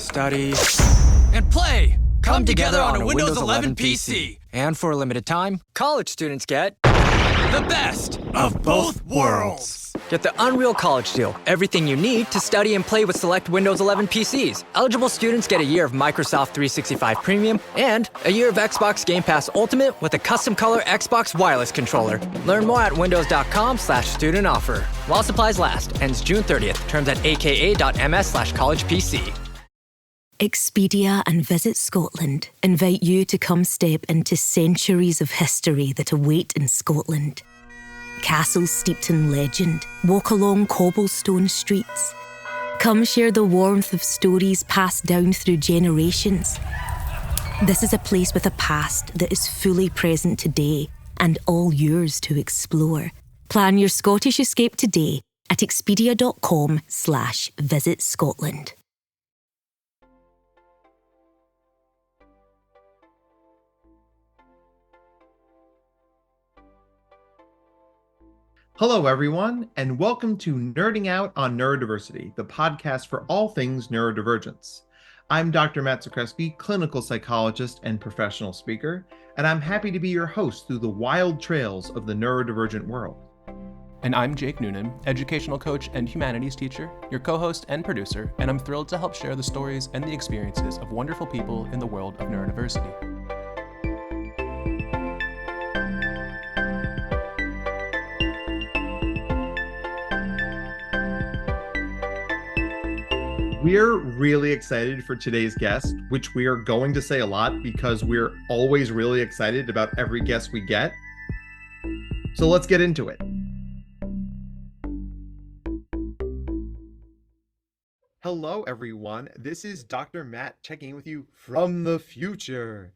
study, and play come together on a Windows 11 PC. And for a limited time, college students get The best of both worlds. Get the Unreal College Deal. Everything you need to study and play with select Windows 11 PCs. Eligible students get a year of Microsoft 365 Premium and a year of Xbox Game Pass Ultimate with a custom color Xbox wireless controller. Learn more at windows.com/student offer. While supplies last. Ends June 30th. Terms at aka.ms/collegepc. Expedia and Visit Scotland invite you to come step into centuries of history that await in Scotland. Castles steeped in legend walk along cobblestone streets. Come share the warmth of stories passed down through generations. This is a place with a past that is fully present today and all yours to explore. Plan your Scottish escape today at expedia.com/Visit Scotland. Hello, everyone, and welcome to Nerding Out on Neurodiversity, the podcast for all things neurodivergence. I'm Dr. Matt Zakreski, clinical psychologist and professional speaker, and I'm happy to be your host through the wild trails of the neurodivergent world. And I'm Jake Noonan, educational coach and humanities teacher, your co-host and producer, and I'm thrilled to help share the stories and the experiences of wonderful people in the world of neurodiversity. We're really excited for today's guest, which we are going to say a lot because we're always really excited about every guest we get. So let's get into it. Hello, everyone. This is Dr. Matt checking in with you from the future.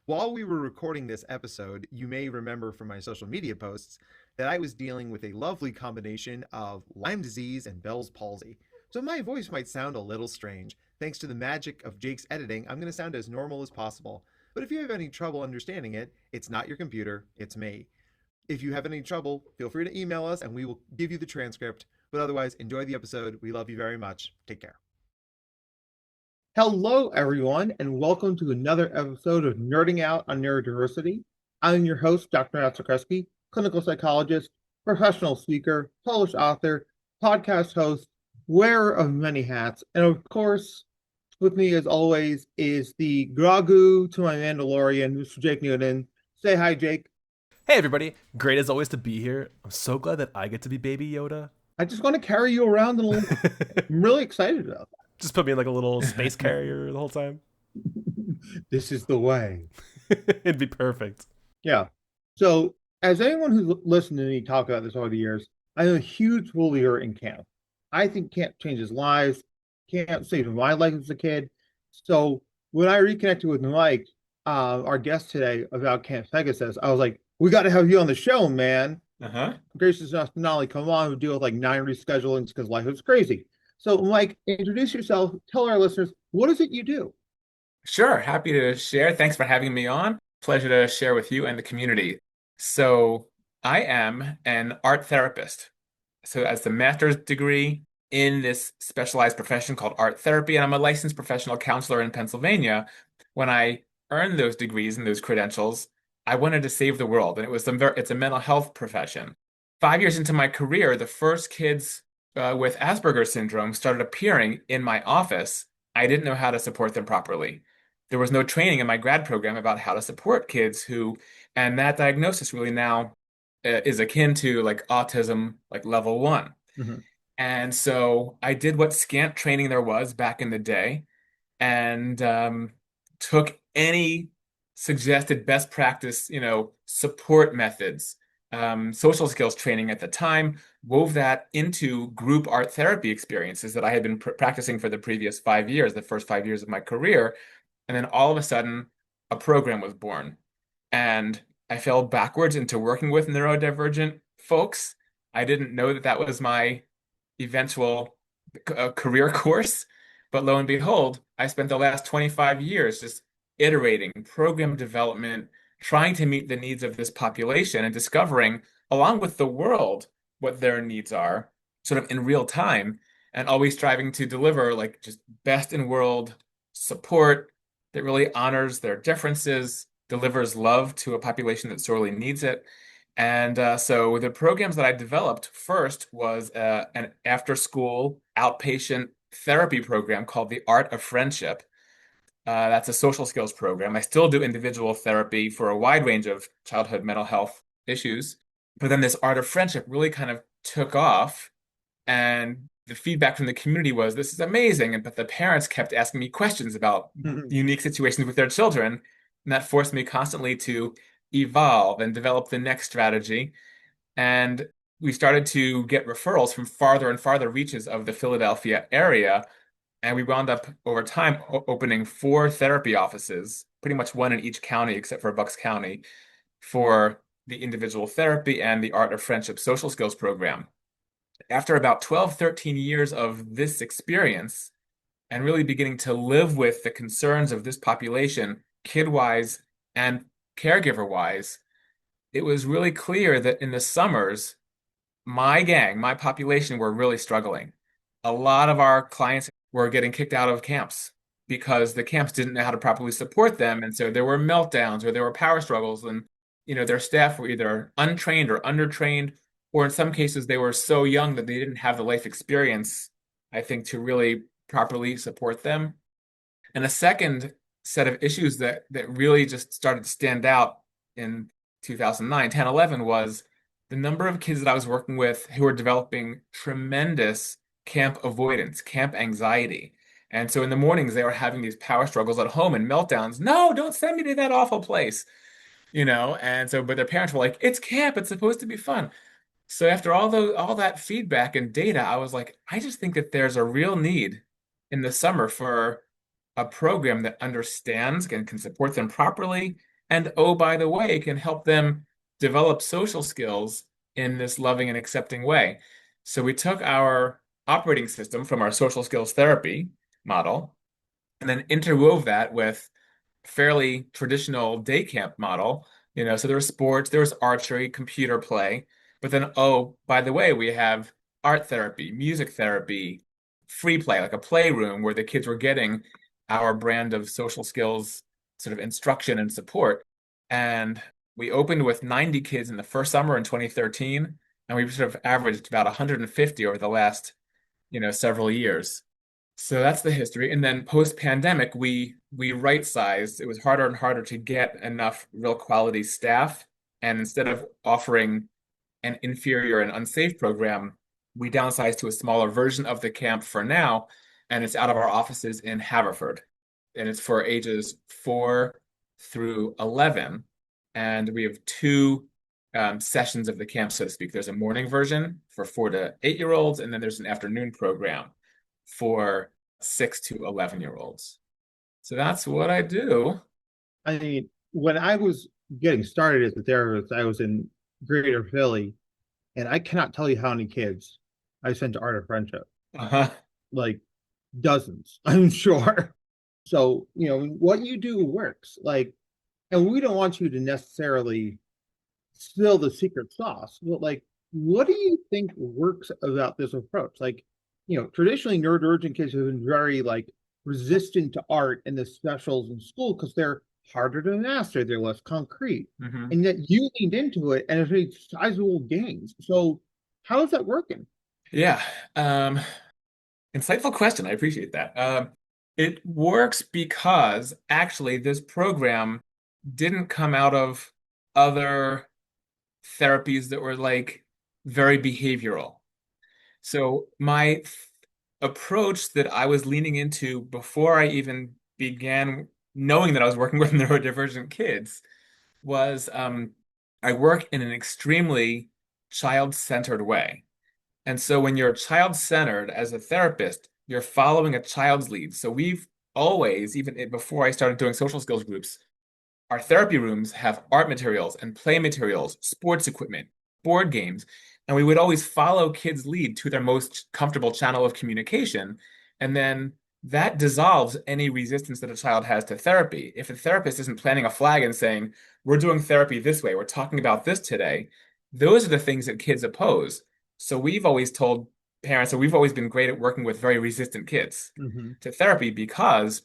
While we were recording this episode, you may remember from my social media posts that I was dealing with a lovely combination of Lyme disease and Bell's palsy. So my voice might sound a little strange. Thanks to the magic of Jake's editing, I'm going to sound as normal as possible. But if you have any trouble understanding it, it's not your computer, it's me. If you have any trouble, feel free to email us and we will give you the transcript. But otherwise, enjoy the episode. We love you very much. Take care. Hello, everyone, and welcome to another episode of Nerding Out on Neurodiversity. I'm your host, Dr. Matt Zakreski, clinical psychologist, professional speaker, published author, podcast host, wearer of many hats, and of course, with me as always is the Gragu to my Mandalorian, Mr. Jake Noonan. Say hi, Jake. Hey everybody, great as always to be here. I'm so glad that I get to be Baby Yoda. I just want to carry you around I'm really excited about that. Just put me in like a little space carrier the whole time. This is the way. It'd be perfect. Yeah. So, as anyone who's listened to me talk about this over the years, I'm a huge believer in camp. I think camp changes lives. Camp saved my life as a kid. So when I reconnected with Mike, our guest today, about Camp Pegasus, I was like, we got to have you on the show, man. Gracious enough to not only come on, but deal with like 9 reschedulings because life is crazy. So Mike, introduce yourself. Tell our listeners, what is it you do? Sure. Happy to share. Thanks for having me on. Pleasure to share with you and the community. So I am an art therapist. So as the master's degree in this specialized profession called art therapy, and I'm a licensed professional counselor in Pennsylvania. When I earned those degrees and those credentials, I wanted to save the world, and it's a mental health profession. 5 years into my career, the first kids with Asperger's syndrome started appearing in my office. I didn't know how to support them properly. There was no training in my grad program about how to support kids and that diagnosis really now is akin to like autism, like level 1. Mm-hmm. And so I did what scant training there was back in the day and took any suggested best practice, support methods, social skills training at the time, wove that into group art therapy experiences that I had been practicing for the previous 5 years, the first 5 years of my career. And then all of a sudden, a program was born. And I fell backwards into working with neurodivergent folks. I didn't know that was my eventual career course, but lo and behold, I spent the last 25 years just iterating, program development, trying to meet the needs of this population and discovering, along with the world, what their needs are, sort of in real time, and always striving to deliver like just best in world support, that really honors their differences, delivers love to a population that sorely needs it. And so the programs that I developed first was an after-school outpatient therapy program called the Art of Friendship. That's a social skills program. I still do individual therapy for a wide range of childhood mental health issues. But then this Art of Friendship really kind of took off. And the feedback from the community was, this is amazing. But the parents kept asking me questions about unique situations with their children. And that forced me constantly to evolve and develop the next strategy. And we started to get referrals from farther and farther reaches of the Philadelphia area. And we wound up over time opening 4 therapy offices, pretty much one in each county except for Bucks County, for the individual therapy and the Art of Friendship social skills program. After about 12, 13 years of this experience and really beginning to live with the concerns of this population, kid-wise and caregiver-wise, it was really clear that in the summers, my gang, my population were really struggling. A lot of our clients were getting kicked out of camps because the camps didn't know how to properly support them. And so there were meltdowns or there were power struggles, and their staff were either untrained or undertrained, or in some cases they were so young that they didn't have the life experience, I think, to really properly support them. And a second set of issues that really just started to stand out in 2009, 10, 11 was the number of kids that I was working with who were developing tremendous camp avoidance, camp anxiety. And so in the mornings, they were having these power struggles at home and meltdowns. No, don't send me to that awful place, And so, but their parents were like, it's camp, it's supposed to be fun. So after all that feedback and data, I was like, I just think that there's a real need in the summer for a program that understands and can support them properly. And oh, by the way, can help them develop social skills in this loving and accepting way. So we took our operating system from our social skills therapy model and then interwove that with fairly traditional day camp model. So there was sports, there was archery, computer play, but then, oh, by the way, we have art therapy, music therapy, free play, like a playroom where the kids were getting our brand of social skills sort of instruction and support. And we opened with 90 kids in the first summer in 2013, and we sort of averaged about 150 over the last, several years. So that's the history. And then post-pandemic, we right-sized. It was harder and harder to get enough real quality staff. And instead of offering an inferior and unsafe program, we downsized to a smaller version of the camp for now. And it's out of our offices in Haverford. And it's for ages 4 through 11. And we have 2 sessions of the camp, so to speak. There's a morning version for 4 to 8-year-olds, and then there's an afternoon program for 6 to 11-year-olds. So that's what I do. I mean, when I was getting started as a therapist, I was in Greater Philly, and I cannot tell you how many kids I sent to Art of Friendship. Like dozens, I'm sure. So, what you do works. And we don't want you to necessarily spill the secret sauce. But what do you think works about this approach? Traditionally neurodivergent kids have been very resistant to art and the specials in school because they're harder to master, they're less concrete. And yet you leaned into it and it's made sizable gains. So how is that working? Yeah. Insightful question. I appreciate that. It works because actually this program didn't come out of other therapies that were very behavioral. So my approach that I was leaning into before I even began knowing that I was working with neurodivergent kids was I work in an extremely child-centered way. And so when you're child-centered as a therapist, you're following a child's lead. So we've always, even before I started doing social skills groups, our therapy rooms have art materials and play materials, sports equipment, board games, and we would always follow kids' lead to their most comfortable channel of communication. And then that dissolves any resistance that a child has to therapy. If a therapist isn't planting a flag and saying, we're doing therapy this way, we're talking about this today, those are the things that kids oppose. So we've always told parents, so we've always been great at working with very resistant kids to therapy because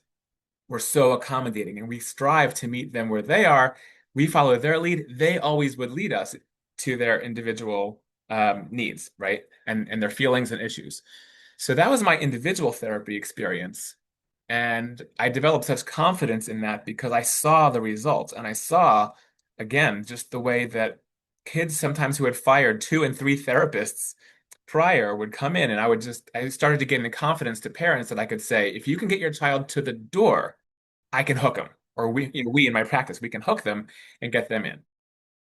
we're so accommodating and we strive to meet them where they are. We follow their lead. They always would lead us to their individual needs, right? And their feelings and issues. So that was my individual therapy experience. And I developed such confidence in that because I saw the results and I saw, again, just the way that kids sometimes who had fired 2 and 3 therapists prior would come in, and I started to gain the confidence to parents that I could say, if you can get your child to the door, I can hook them. Or we in my practice, we can hook them and get them in.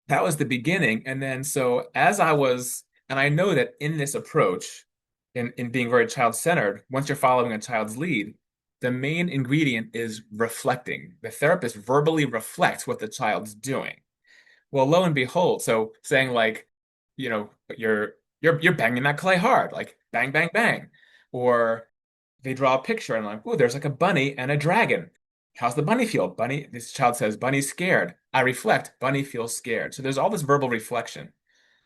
That was the beginning. And then so as I was, and I know that in this approach, in being very child-centered, once you're following a child's lead, the main ingredient is reflecting. The therapist verbally reflects what the child's doing. Well, lo and behold, so saying like, you know, you're banging that clay hard, like bang, bang, bang. Or they draw a picture and like, oh, there's like a bunny and a dragon. How's the bunny feel? Bunny, this child says, bunny's scared. I reflect, bunny feels scared. So there's all this verbal reflection.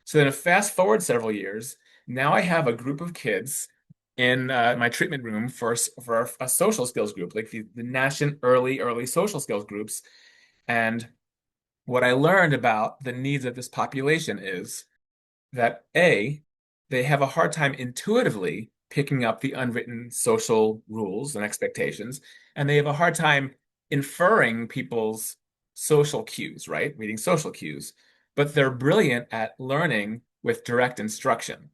So then fast forward several years, now I have a group of kids in my treatment room for a social skills group, like the National early social skills groups. And what I learned about the needs of this population is that A, they have a hard time intuitively picking up the unwritten social rules and expectations, and they have a hard time inferring people's social cues, right? Reading social cues, but they're brilliant at learning with direct instruction.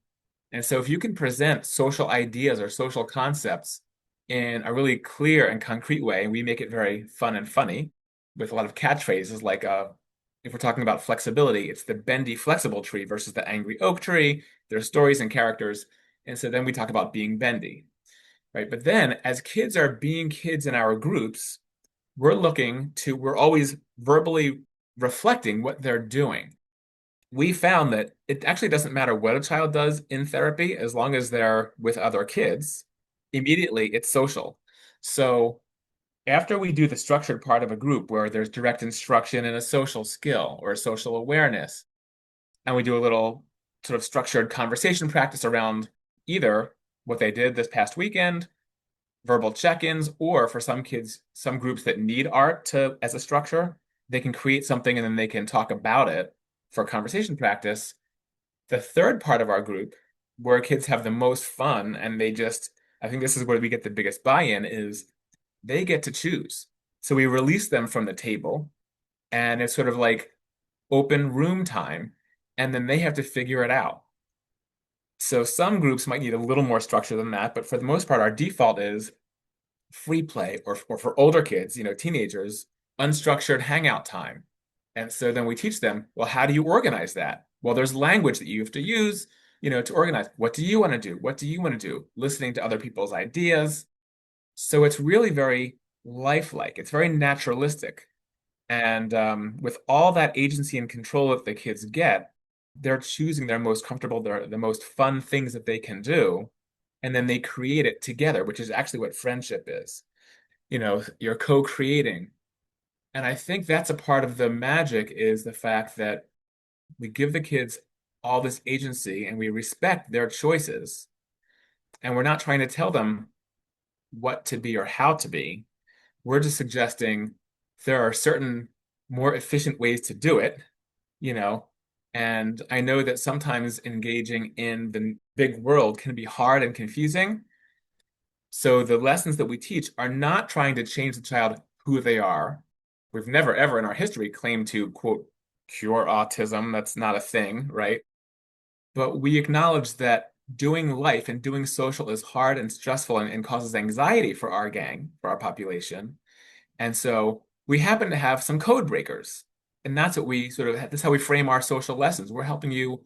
And so if you can present social ideas or social concepts in a really clear and concrete way, and we make it very fun and funny with a lot of catchphrases like if we're talking about flexibility, it's the bendy flexible tree versus the angry oak tree. There's stories and characters. And so then we talk about being bendy, right? But then as kids are being kids in our groups, we're always verbally reflecting what they're doing. We found that it actually doesn't matter what a child does in therapy, as long as they're with other kids, immediately it's social. So after we do the structured part of a group where there's direct instruction and a social skill or a social awareness, and we do a little sort of structured conversation practice around either what they did this past weekend, verbal check-ins, or for some kids, some groups that need art as a structure, they can create something and then they can talk about it for conversation practice. The third part of our group, where kids have the most fun, and I think this is where we get the biggest buy-in, is they get to choose. So we release them from the table, and it's sort of like open room time, and then they have to figure it out. So some groups might need a little more structure than that, but for the most part, our default is free play, or for older kids, teenagers, unstructured hangout time. And so then we teach them, well, how do you organize that? Well, there's language that you have to use, to organize. What do you want to do? What do you want to do? Listening to other people's ideas. So it's really very lifelike. It's very naturalistic. And with all that agency and control that the kids get, they're choosing their most comfortable, the most fun things that they can do. And then they create it together, which is actually what friendship is. You're co-creating. And I think that's a part of the magic, is the fact that we give the kids all this agency and we respect their choices. And we're not trying to tell them what to be or how to be. We're just suggesting there are certain more efficient ways to do it, and I know that sometimes engaging in the big world can be hard and confusing. So the lessons that we teach are not trying to change the child who they are. We've never, ever in our history claimed to, quote, cure autism. That's not a thing, right? But we acknowledge that doing life and doing social is hard and stressful and causes anxiety for our gang, for our population. And so we happen to have some code breakers. And that's what that's how we frame our social lessons. We're helping you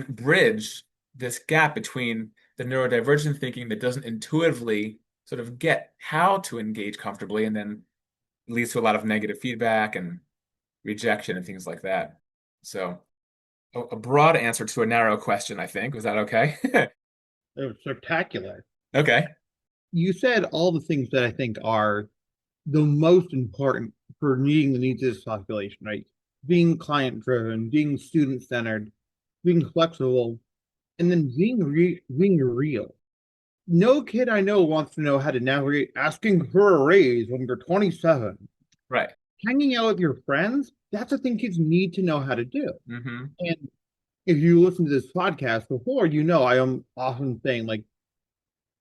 bridge this gap between the neurodivergent thinking that doesn't intuitively sort of get how to engage comfortably, and then leads to a lot of negative feedback and rejection and things like that. So a broad answer to a narrow question, I think. Was that okay? It was spectacular. Okay. You said all the things that I think are the most important for meeting the needs of this population, right? Being client-driven, being student-centered, being flexible, and then being real. no kid I know wants to know how to navigate asking for a raise when you're 27. Right. Hanging out with your friends, that's a thing kids need to know how to do. Mm-hmm. And if you listen to this podcast before, you know I am often saying, like,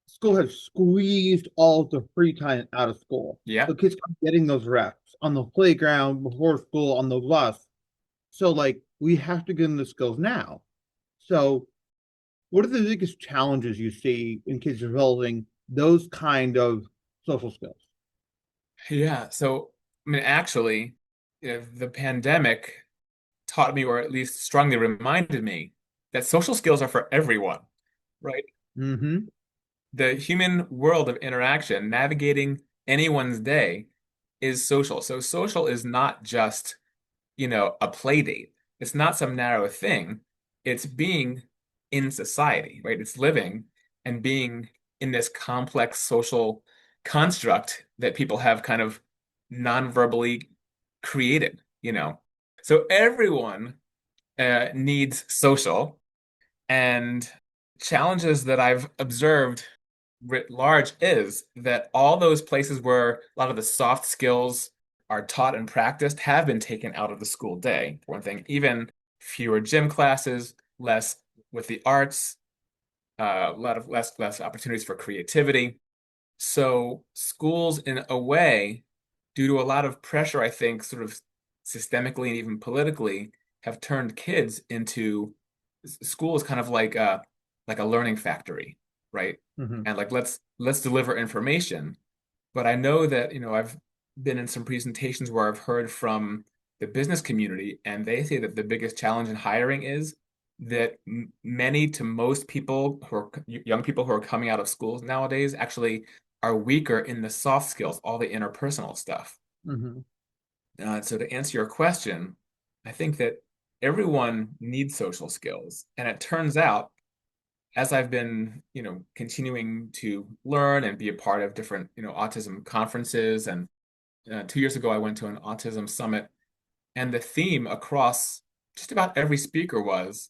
school has squeezed all of the free time out of school. Yeah. So kids are getting those reps on the playground, before school, on the bus. So, like, we have to get them the skills now. So, what are the biggest challenges you see in kids developing those kind of social skills? Yeah. So, I mean, actually, the pandemic taught me, or at least strongly reminded me, that social skills are for everyone, right? Mm-hmm. The human world of interaction, navigating anyone's day, is social. So social is not just, a play date. It's not some narrow thing. It's being in society, right? It's living and being in this complex social construct that people have kind of non-verbally created. So everyone needs social, and challenges that I've observed writ large is that all those places where a lot of the soft skills are taught and practiced have been taken out of the school day. For one thing, even fewer gym classes, less with the arts, a lot of less opportunities for creativity. So schools, in a way, due to a lot of pressure, I think, sort of systemically and even politically, have turned kids into school is kind of like a learning factory, right? Mm-hmm. And like let's deliver information. But I know that, I've been in some presentations where I've heard from the business community, and they say that the biggest challenge in hiring is that many to most people who are young people who are coming out of schools nowadays actually are weaker in the soft skills, all the interpersonal stuff. Mm-hmm. So to answer your question, I think that everyone needs social skills. And it turns out, as I've been, continuing to learn and be a part of different, autism conferences, and 2 years ago, I went to an autism summit, and the theme across just about every speaker was,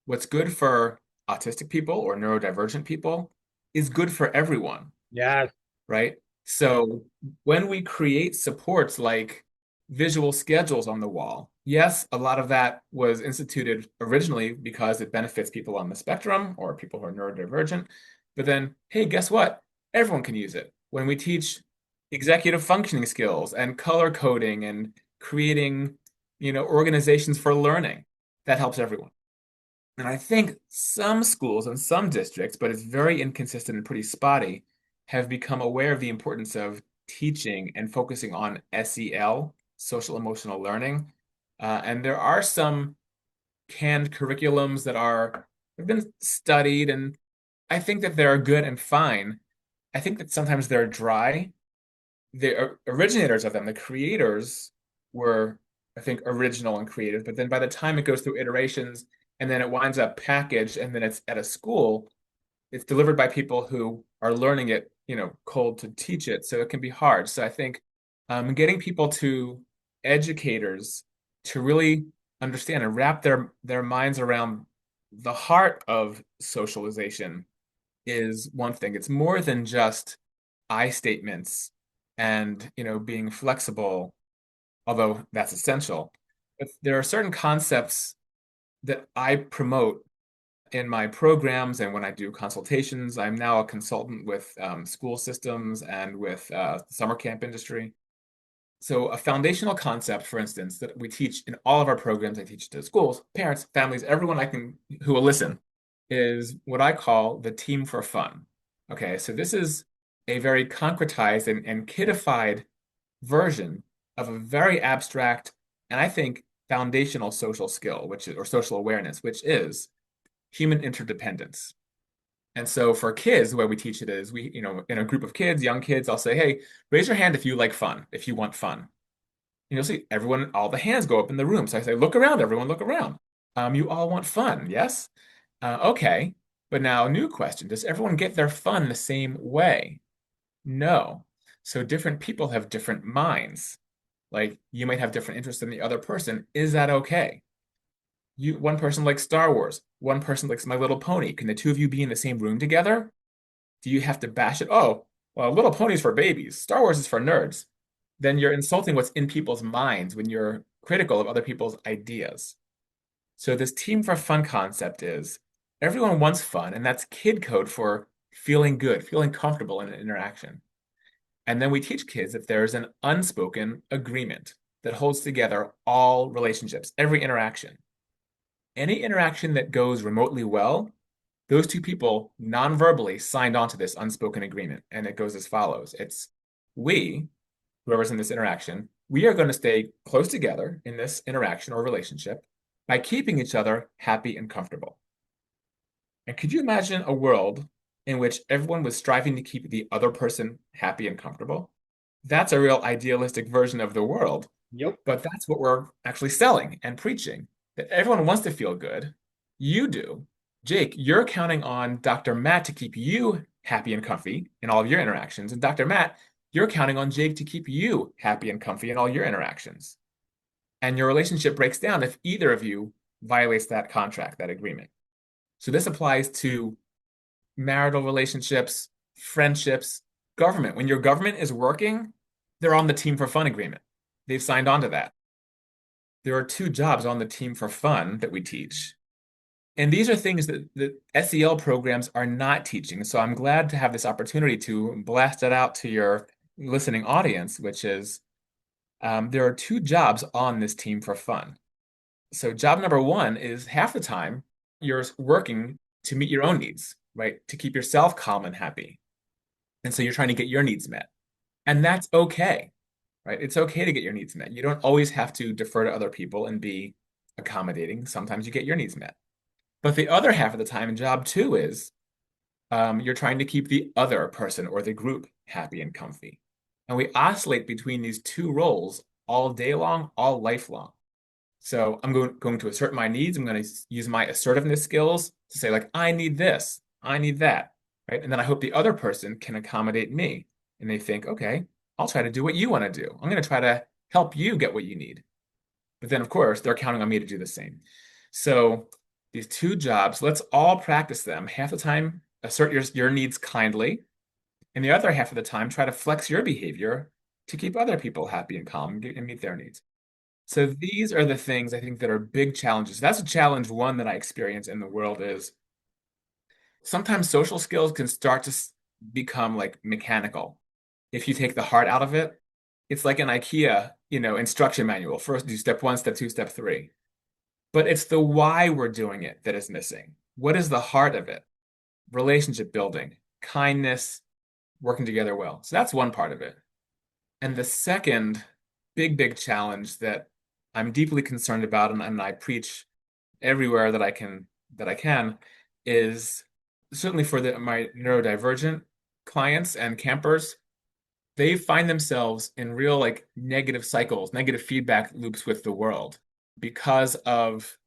what's good for autistic people or neurodivergent people is good for everyone, Yes. right? So when we create supports like visual schedules on the wall, yes, a lot of that was instituted originally because it benefits people on the spectrum or people who are neurodivergent. But then, hey, guess what? Everyone can use it. When we teach executive functioning skills and color coding and creating, organizations for learning, that helps everyone. And I think some schools and some districts, but it's very inconsistent and pretty spotty, have become aware of the importance of teaching and focusing on SEL, social emotional learning. And there are some canned curriculums that have been studied, and I think that they're good and fine. I think that sometimes they're dry. The originators of them, the creators, were, I think, original and creative, but then by the time it goes through iterations and then it winds up packaged and then it's at a school, it's delivered by people who are learning it, cold to teach it. So it can be hard. So I think getting people to educators to really understand and wrap their minds around the heart of socialization is one thing. It's more than just I statements and, being flexible, although that's essential. But there are certain concepts that I promote in my programs and when I do consultations. I'm now a consultant with school systems and with summer camp industry. So a foundational concept, for instance, that we teach in all of our programs, I teach to schools, parents, families, everyone who will listen, is what I call the team for fun. Okay, so this is a very concretized and kidified version of a very abstract and I think foundational social skill, or social awareness, which is human interdependence. And so for kids, the way we teach it is in a group of kids, young kids, I'll say, hey, raise your hand if you like fun, if you want fun. And you'll see all the hands go up in the room. So I say, look around, everyone, look around. You all want fun, yes? Okay. But now, new question, does everyone get their fun the same way? No. So different people have different minds. Like you might have different interests than the other person. Is that okay? One person likes Star Wars, one person likes My Little Pony. Can the two of you be in the same room together? Do you have to bash it? Oh, well, Little Pony's for babies. Star Wars is for nerds. Then you're insulting what's in people's minds when you're critical of other people's ideas. So this team for fun concept is everyone wants fun, and that's kid code for feeling good, feeling comfortable in an interaction. And then we teach kids that there's an unspoken agreement that holds together all relationships, every interaction. Any interaction that goes remotely well, those two people non-verbally signed on to this unspoken agreement. And it goes as follows. It's we, whoever's in this interaction, we are going to stay close together in this interaction or relationship by keeping each other happy and comfortable. And could you imagine a world in which everyone was striving to keep the other person happy and comfortable? That's a real idealistic version of the world. Yep. But that's what we're actually selling and preaching, that everyone wants to feel good. You do. Jake, you're counting on Dr. Matt to keep you happy and comfy in all of your interactions. And Dr. Matt, you're counting on Jake to keep you happy and comfy in all your interactions. And your relationship breaks down if either of you violates that contract, that agreement. So this applies to marital relationships, friendships, government. When your government is working, they're on the Team for Fun agreement. They've signed on to that. There are 2 jobs on the Team for Fun that we teach. And these are things that the SEL programs are not teaching. So I'm glad to have this opportunity to blast it out to your listening audience, which is there are 2 jobs on this Team for Fun. So job number 1 is half the time you're working to meet your own needs, right? To keep yourself calm and happy. And so you're trying to get your needs met. And that's okay, right? It's okay to get your needs met. You don't always have to defer to other people and be accommodating. Sometimes you get your needs met. But the other half of the time, job 2 is you're trying to keep the other person or the group happy and comfy. And we oscillate between these 2 roles all day long, all lifelong. So I'm going to assert my needs. I'm going to use my assertiveness skills to say, like, I need this, I need that, right? And then I hope the other person can accommodate me. And they think, okay, I'll try to do what you want to do. I'm going to try to help you get what you need. But then, of course, they're counting on me to do the same. So these 2 jobs, let's all practice them. Half the time, assert your needs kindly. And the other half of the time, try to flex your behavior to keep other people happy and calm and meet their needs. So these are the things I think that are big challenges. That's a challenge 1 that I experience in the world is sometimes social skills can start to become like mechanical. If you take the heart out of it, it's like an IKEA, instruction manual. First do step 1, step 2, step 3. But it's the why we're doing it that is missing. What is the heart of it? Relationship building, kindness, working together well. So that's one part of it. And the second big challenge that I'm deeply concerned about, and I preach everywhere that I can, is certainly for my neurodivergent clients and campers, they find themselves in real negative cycles, negative feedback loops with the world because of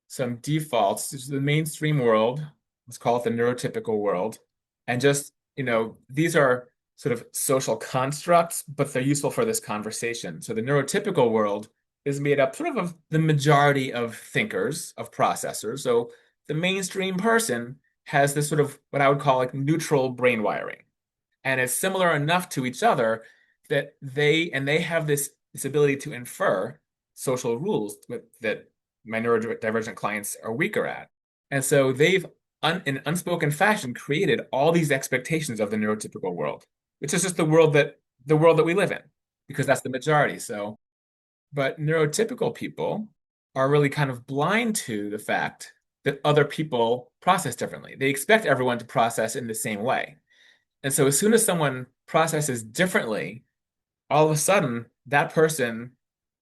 some defaults. This is the mainstream world, let's call it the neurotypical world, and just, these are sort of social constructs, but they're useful for this conversation. So the neurotypical world is made up sort of the majority of thinkers, of processors. So the mainstream person has this sort of what I would call neutral brain wiring. And it's similar enough to each other that they have this ability to infer social rules that my neurodivergent clients are weaker at. And so they've, in unspoken fashion, created all these expectations of the neurotypical world, which is just the world that we live in, because that's the majority. So, but neurotypical people are really kind of blind to the fact that other people process differently. They expect everyone to process in the same way. And so as soon as someone processes differently, all of a sudden that person,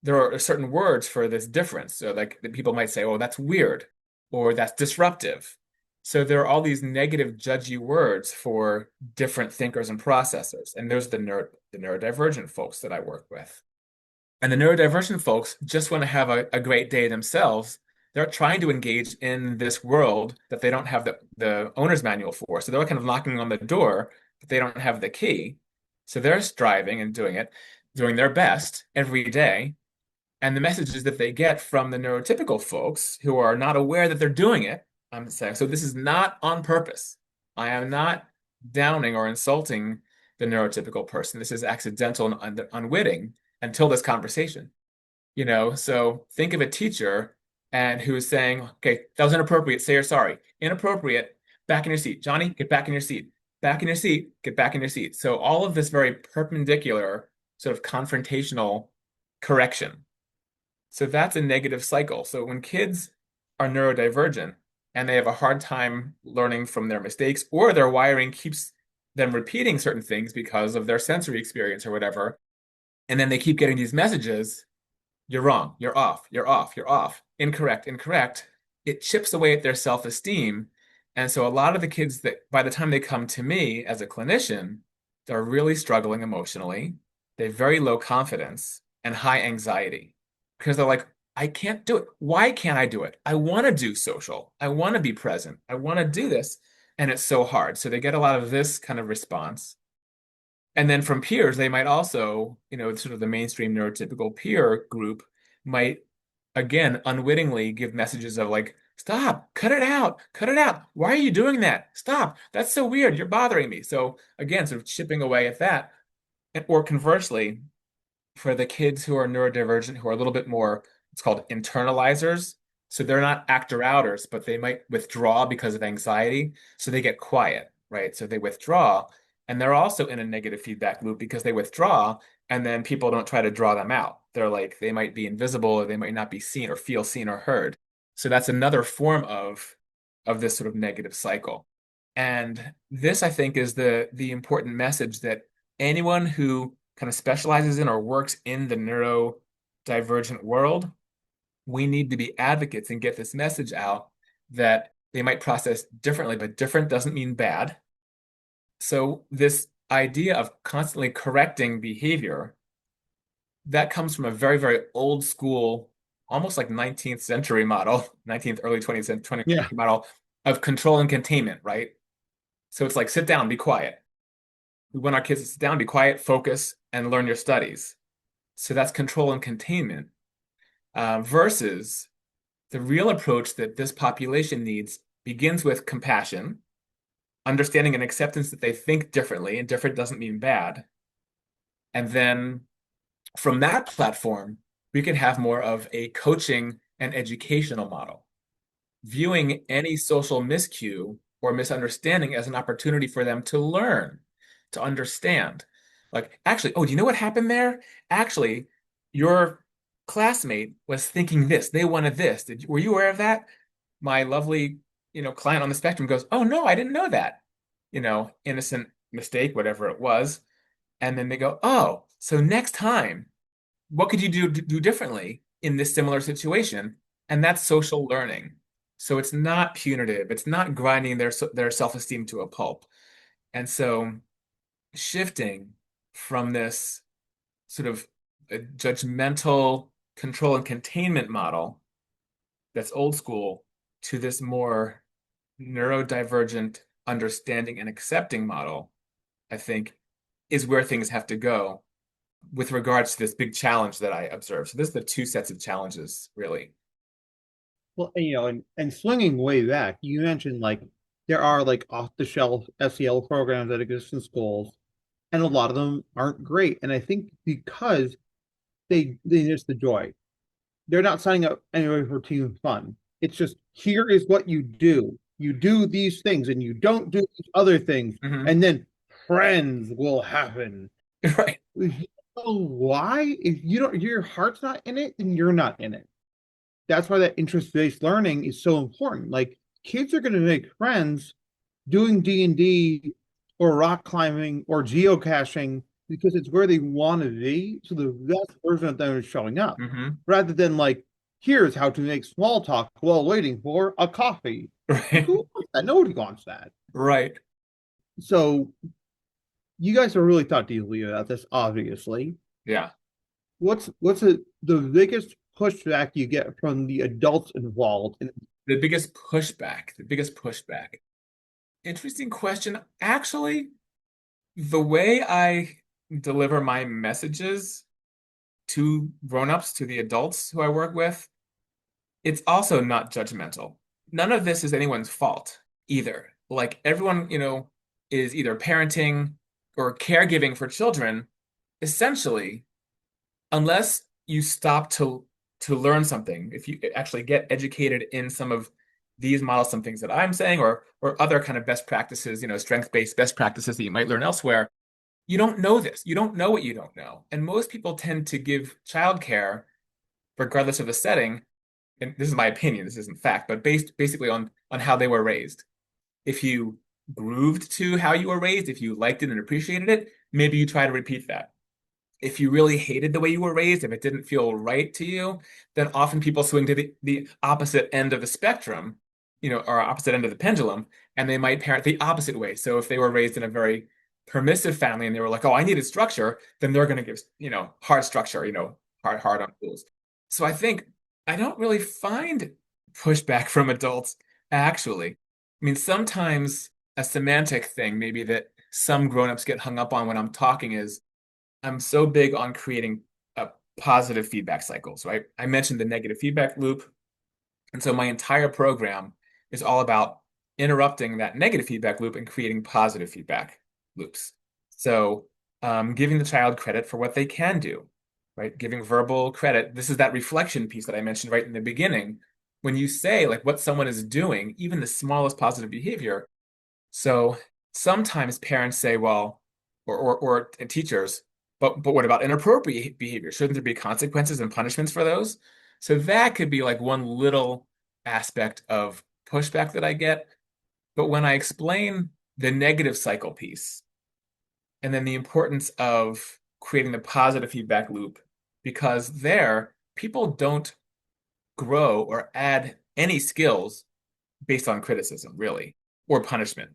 there are certain words for this difference. So that people might say, oh, that's weird, or that's disruptive. So there are all these negative, judgy words for different thinkers and processors. And there's the neurodivergent folks that I work with. And the neurodivergent folks just want to have a great day themselves. They're trying to engage in this world that they don't have the owner's manual for. So they're kind of knocking on the door, but they don't have the key. So they're striving and doing it, doing their best every day. And the messages that they get from the neurotypical folks who are not aware that they're doing it, I'm saying, so this is not on purpose. I am not downing or insulting the neurotypical person. This is accidental and unwitting until this conversation. So think of a teacher and who is saying, okay, that was inappropriate, say you're sorry. Inappropriate, back in your seat. Johnny, get back in your seat. Back in your seat, get back in your seat. So all of this very perpendicular sort of confrontational correction. So that's a negative cycle. So when kids are neurodivergent and they have a hard time learning from their mistakes, or their wiring keeps them repeating certain things because of their sensory experience or whatever, and then they keep getting these messages, you're wrong, you're off, you're off, you're off, incorrect, incorrect, it chips away at their self-esteem. And so a lot of the kids that by the time they come to me as a clinician, they're really struggling emotionally. They have very low confidence and high anxiety because they're like, I can't do it. Why can't I do it? I want to do social. I want to be present. I want to do this. And it's so hard. So they get a lot of this kind of response. And then from peers, they might also, sort of the mainstream neurotypical peer group might, again, unwittingly give messages of like, stop, cut it out, cut it out. Why are you doing that? Stop. That's so weird. You're bothering me. So again, sort of chipping away at that. Or conversely, for the kids who are neurodivergent, who are a little bit more, it's called internalizers. So they're not actor-outers, but they might withdraw because of anxiety. So they get quiet, right? So they withdraw. And they're also in a negative feedback loop because they withdraw and then people don't try to draw them out. They're like, they might be invisible or they might not be seen or feel seen or heard. So that's another form of this sort of negative cycle. And this, I think, is the important message that anyone who kind of specializes in or works in the neurodivergent world, we need to be advocates and get this message out that they might process differently, but different doesn't mean bad. So this idea of constantly correcting behavior, that comes from a very, very old school, almost like 19th century model, 19th, early 20th century model of control and containment, right? So it's like, sit down, be quiet. We want our kids to sit down, be quiet, focus, and learn your studies. So that's control and containment versus the real approach that this population needs begins with compassion, understanding and acceptance that they think differently, and different doesn't mean bad. And then from that platform, we can have more of a coaching and educational model, viewing any social miscue or misunderstanding as an opportunity for them to learn, to understand. Like, actually, oh, do you know what happened there? Actually, your classmate was thinking this. They wanted this. Were you aware of that? My lovely, client on the spectrum goes, oh, no, I didn't know that. Innocent mistake, whatever it was. And then they go, oh, so next time, what could you do differently in this similar situation? And that's social learning. So it's not punitive. It's not grinding their self-esteem to a pulp. And so shifting from this sort of judgmental control and containment model that's old school to this more neurodivergent understanding and accepting model, I think, is where things have to go with regards to this big challenge that I observed. So this is the two sets of challenges, really. Well, and swinging way back, you mentioned like there are like off-the-shelf SEL programs that exist in schools, and a lot of them aren't great. And I think because they miss the joy. They're not signing up anyway for team fun. It's just, here is what you do. You do these things and you don't do these other things. Mhm. And then friends will happen. Right. So why? If you don't, your heart's not in it, then you're not in it. That's why that interest-based learning is so important. Like, kids are going to make friends doing D&D or rock climbing or geocaching because it's where they want to be. So the best version of them is showing up, rather than like, here's how to make small talk while waiting for a coffee. Right. Who wants that? Nobody wants that. Right. So you guys have really thought deeply about this, obviously. Yeah. What's the biggest pushback you get from the adults involved? The biggest pushback. Interesting question. Actually, the way I deliver my messages to grown-ups, to the adults who I work with, it's also not judgmental. None of this is anyone's fault either. Like, everyone, is either parenting or caregiving for children, essentially, unless you stop to learn something, if you actually get educated in some of these models, some things that I'm saying, or other kind of best practices, strength-based best practices that you might learn elsewhere, you don't know this. You don't know what you don't know. And most people tend to give childcare, regardless of the setting, and this is my opinion, this isn't fact, but based basically on how they were raised. If you grooved to how you were raised, if you liked it and appreciated it, maybe you try to repeat that. If you really hated the way you were raised, if it didn't feel right to you, then often people swing to the opposite end of the spectrum, or opposite end of the pendulum, and they might parent the opposite way. So if they were raised in a very permissive family and they were like, oh, I needed structure, then they're going to give, hard structure, hard on rules. So I think I don't really find pushback from adults, actually. I mean, sometimes a semantic thing, maybe that some grownups get hung up on when I'm talking is, I'm so big on creating positive feedback cycles, right? I mentioned the negative feedback loop. And so my entire program is all about interrupting that negative feedback loop and creating positive feedback loops. So giving the child credit for what they can do, right? Giving verbal credit. This is that reflection piece that I mentioned right in the beginning. When you say like what someone is doing, even the smallest positive behavior. So sometimes parents say, well, or teachers, but what about inappropriate behavior? Shouldn't there be consequences and punishments for those? So that could be like one little aspect of pushback that I get. But when I explain the negative cycle piece, and then the importance of creating the positive feedback loop, because there, people don't grow or add any skills based on criticism, really, or punishment.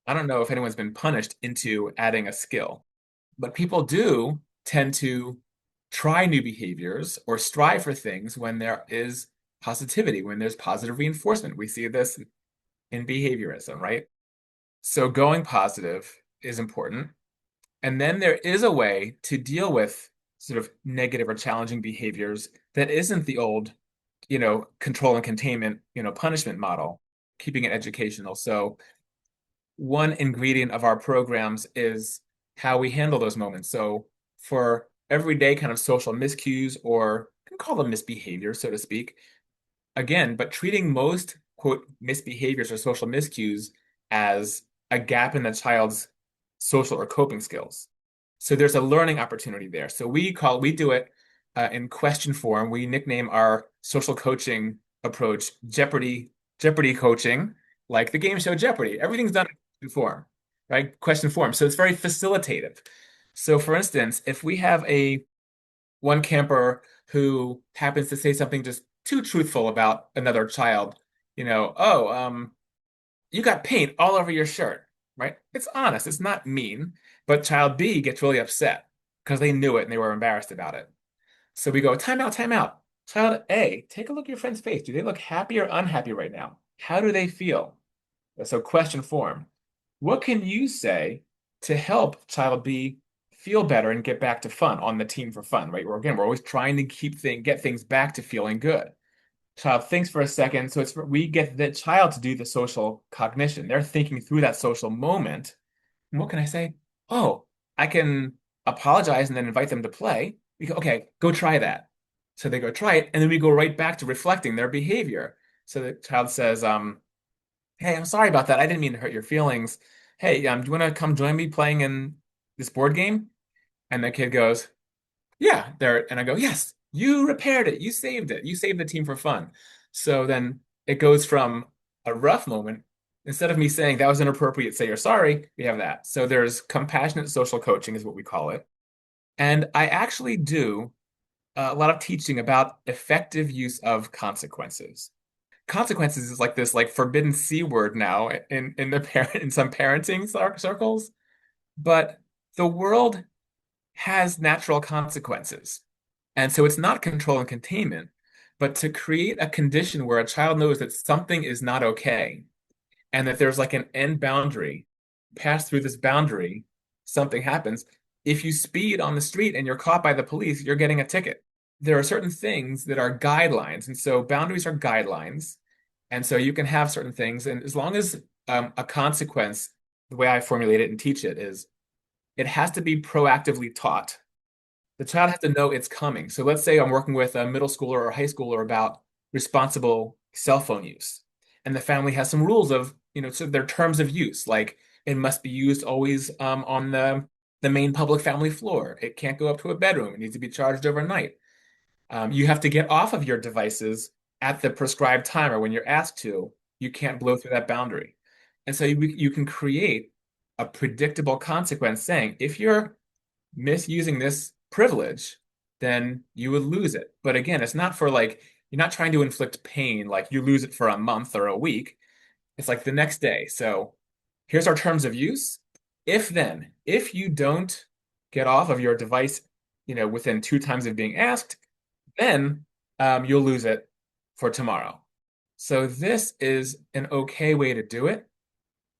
I don't know if anyone's been punished into adding a skill. But people do tend to try new behaviors or strive for things when there is positivity, when there's positive reinforcement. We see this in behaviorism, right? So going positive is important. And then there is a way to deal with sort of negative or challenging behaviors that isn't the old, control and containment, punishment model, keeping it educational. So one ingredient of our programs is how we handle those moments. So for everyday kind of social miscues, or you can call them misbehavior, so to speak, again, but treating most, quote, misbehaviors or social miscues as a gap in the child's social or coping skills. So there's a learning opportunity there. So we do it in question form. We nickname our social coaching approach Jeopardy coaching, like the game show Jeopardy. Everything's done in form. Right? Question form. So it's very facilitative. So for instance, if we have one camper who happens to say something just too truthful about another child, you got paint all over your shirt, right? It's honest. It's not mean. But child B gets really upset because they knew it and they were embarrassed about it. So we go, time out, time out. Child A, take a look at your friend's face. Do they look happy or unhappy right now? How do they feel? So question form. What can you say to help child B feel better and get back to fun on the team for fun, right? We're always trying to get things back to feeling good. Child thinks for a second. So we get the child to do the social cognition. They're thinking through that social moment. And what can I say? Oh, I can apologize and then invite them to play. We go, okay, go try that. So they go try it. And then we go right back to reflecting their behavior. So the child says, hey, I'm sorry about that. I didn't mean to hurt your feelings. Hey, do you want to come join me playing in this board game? And the kid goes, yeah, there. And I go, yes, you repaired it. You saved it. You saved the team for fun. So then it goes from a rough moment. Instead of me saying that was inappropriate, say you're sorry, we have that. So there's compassionate social coaching is what we call it. And I actually do a lot of teaching about effective use of consequences. Consequences is like this forbidden C word now in some parenting circles, but the world has natural consequences. And so it's not control and containment, but to create a condition where a child knows that something is not okay and that there's like an end boundary. Pass through this boundary, something happens. If you speed on the street and you're caught by the police, you're getting a ticket. There are certain things that are guidelines. And so boundaries are guidelines. And so you can have certain things. And as long as a consequence the way I formulate it and teach it is it has to be proactively taught. The child has to know it's coming. So let's say I'm working with a middle schooler or high schooler about responsible cell phone use. And the family has some rules of, so their terms of use, like it must be used always on the main public family floor. It can't go up to a bedroom. It needs to be charged overnight. You have to get off of your devices at the prescribed time or when you're asked to. You can't blow through that boundary. And so you can create a predictable consequence saying, if you're misusing this privilege, then you would lose it. But again, it's not for like, you're not trying to inflict pain, like you lose it for a month or a week. It's like the next day. So here's our terms of use. If you don't get off of your device, within 2 times of being asked, then you'll lose it for tomorrow. So this is an okay way to do it.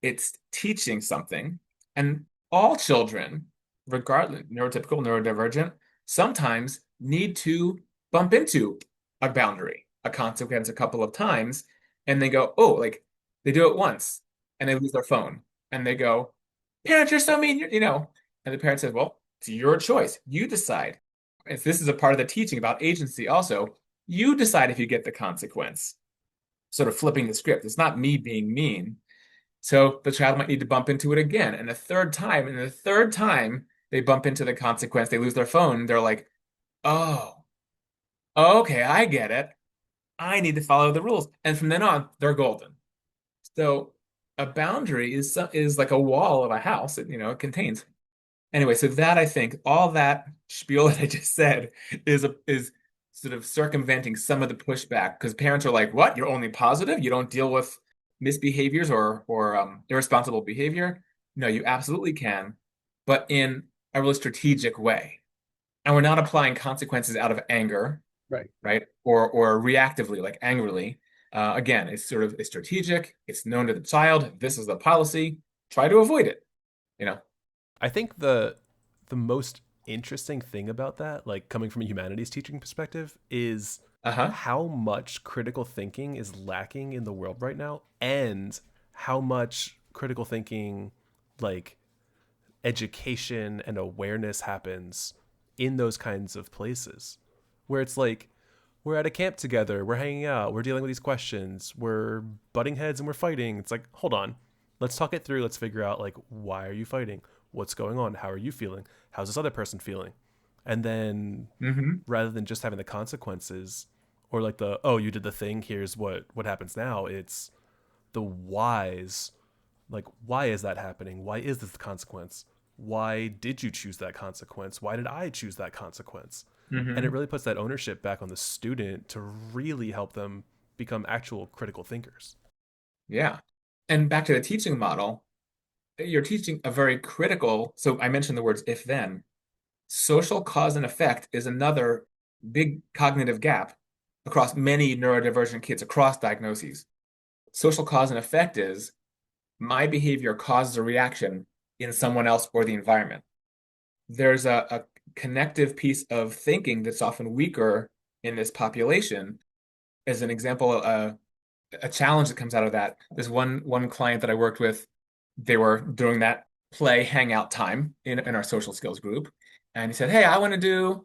It's teaching something, and all children, regardless, neurotypical, neurodivergent, sometimes need to bump into a boundary, a consequence a couple of times, and they go, oh, like they do it once and they lose their phone and they go, parents, you're so mean, and the parent says, well, it's your choice. You decide. If this is a part of the teaching about agency also, you decide if you get the consequence, sort of flipping the script. It's not me being mean. So the child might need to bump into it again. And the third time they bump into the consequence, they lose their phone, they're like, oh, okay, I get it. I need to follow the rules. And from then on, they're golden. So a boundary is like a wall of a house. It contains. Anyway, so that I think all that spiel that I just said is sort of circumventing some of the pushback, because parents are like, what? You're only positive? You don't deal with misbehaviors or irresponsible behavior? No, you absolutely can, but in a really strategic way. And we're not applying consequences out of anger, right? Or reactively, like angrily. Again, it's strategic. It's known to the child. This is the policy. Try to avoid it. I think the most interesting thing about that, like coming from a humanities teaching perspective, is how much critical thinking is lacking in the world right now, and how much critical thinking, like education and awareness, happens in those kinds of places, where it's like, we're at a camp together, we're hanging out, we're dealing with these questions, we're butting heads and we're fighting. It's like, hold on, let's talk it through. Let's figure out, like, why are you fighting? What's going on? How are you feeling? How's this other person feeling? And then rather than just having the consequences, or like oh, you did the thing, here's what happens now, it's the whys. Like, why is that happening? Why is this the consequence? Why did you choose that consequence? Why did I choose that consequence? And it really puts that ownership back on the student to really help them become actual critical thinkers. Yeah. And back to the teaching model, you're teaching a very critical, so I mentioned the words if then. Social cause and effect is another big cognitive gap across many neurodivergent kids, across diagnoses. Social cause and effect is my behavior causes a reaction in someone else or the environment. There's a connective piece of thinking that's often weaker in this population. As an example, a challenge that comes out of that, there's one client that I worked with. They were doing that play hangout time in our social skills group. And he said, hey, I want to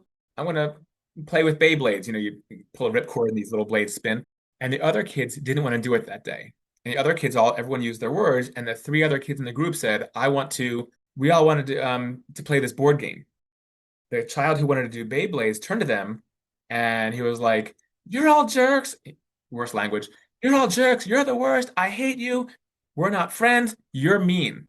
play with Beyblades. You pull a ripcord and these little blades spin. And the other kids didn't want to do it that day. And the other kids, everyone used their words. And the 3 other kids in the group said, we all wanted to play this board game. The child who wanted to do Beyblades turned to them and he was like, you're all jerks. Worst language. You're all jerks. You're the worst. I hate you. We're not friends. You're mean.